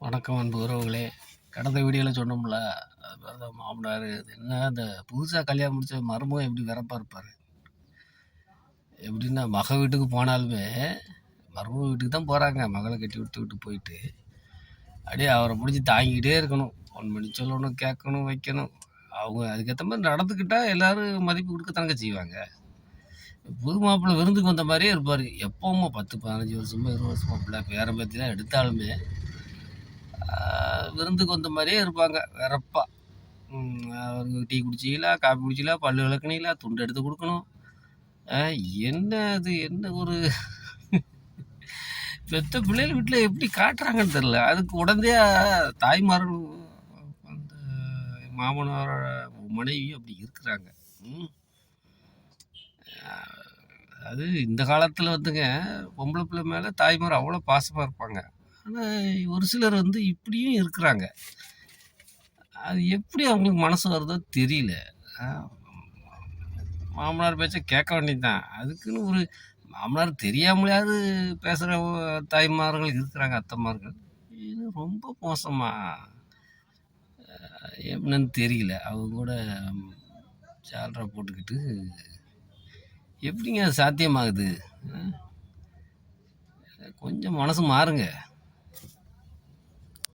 வணக்கம் அன்பு உறவுகளே. கடந்த வீடியோவில் சொன்னோம்ல, மாமனார் என்ன அந்த புதுசாக கல்யாணம் முடிச்ச மருமகன் எப்படி வெறப்பா இருப்பார். எப்படின்னா மக வீட்டுக்கு போனாலுமே மருமக வீட்டுக்கு தான் போகிறாங்க. மகளை கட்டி விட்டு போயிட்டு அப்படியே அவரை முடிஞ்சு தாங்கிக்கிட்டே இருக்கணும். ஃபோன் பண்ணி சொல்லணும், கேட்கணும், வைக்கணும். அவங்க அதுக்கேற்ற மாதிரி நடந்துக்கிட்டால் எல்லோரும் மதிப்பு கொடுக்கத்தாங்க செய்வாங்க. புது மாப்பிள்ளை விருந்துக்கு வந்த மாதிரியே இருப்பார். எப்போவுமே 10-15 வருஷமோ 20 வருஷமோ பிள்ளை பேரம் பேத்திலாம் எடுத்தாலுமே விருந்துக்கு வந்த மாதிரியே இருப்பாங்க வெறப்பா. அவருக்கு டீ குடிச்சிங்களா, காஃபி குடிச்சிங்களா, பல்லு விளக்குனீங்களா, துண்டு எடுத்து கொடுக்கணும். என்ன அது என்ன ஒரு பெத்த பிள்ளைகள் வீட்டில் எப்படி காட்டுறாங்கன்னு தெரில. அதுக்கு உடனடியாக தாய்மார்கள் அந்த மாமனாரோட மனைவியும் அப்படி இருக்கிறாங்க. அது இந்த காலத்தில் வந்துங்க பொம்பளை பிள்ளை மேலே தாய்மார் அவ்வளோ பாசமாக இருப்பாங்க. ஆனால் ஒரு சிலர் வந்து இப்படியும் இருக்கிறாங்க. அது எப்படி அவங்களுக்கு மனசு வருதோ தெரியல. மாமனார் பேச்சை கேட்க வேண்டியது தான். அதுக்குன்னு ஒரு மாமனார் தெரியாமலையாவது பேசுகிற தாய்மார்கள் இருக்கிறாங்க, அத்தைமார்கள். இது ரொம்ப மோசமாக என்னன்னு தெரியல. அவங்க கூட சால்ரா போட்டுக்கிட்டு எப்படிங்க அது சாத்தியமாகுது? கொஞ்சம் மனசு மாறுங்க.